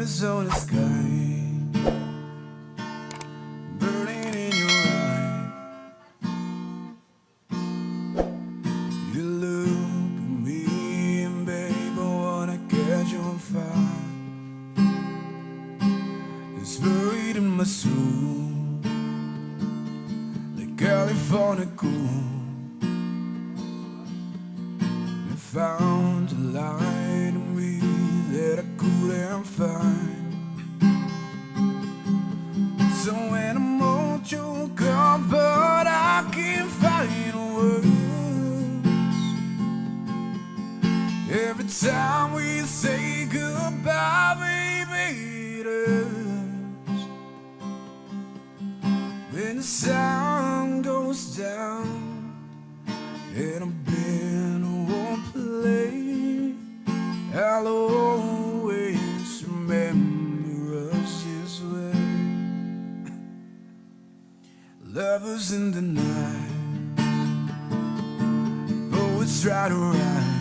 Fires on the sky, burning in your eye. You look at me and babe, I wanna catch you on fire. It's buried in my soul, the California cool. You found a light in me that I couldn't find. So when I'm all choked up, but I can't find words. Every time we say goodbye, baby, it hurts. When the sun goes down and I'm in one place, I'll always remember us this way. Lovers in the night, poets try to write.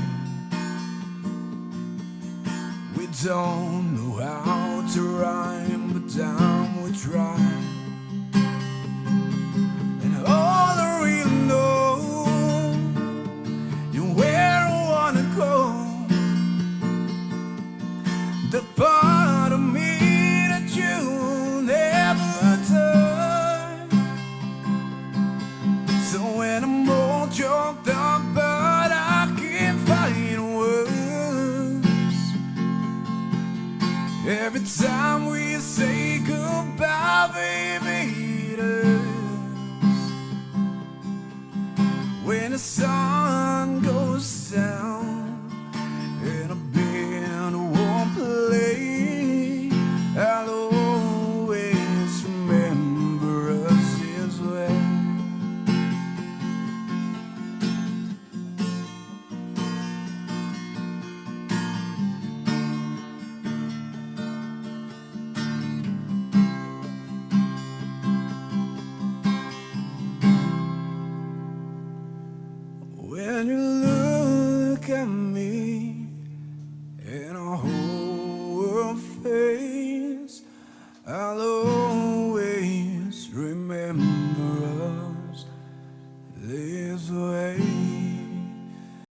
We don't know how to rhyme, but down we try.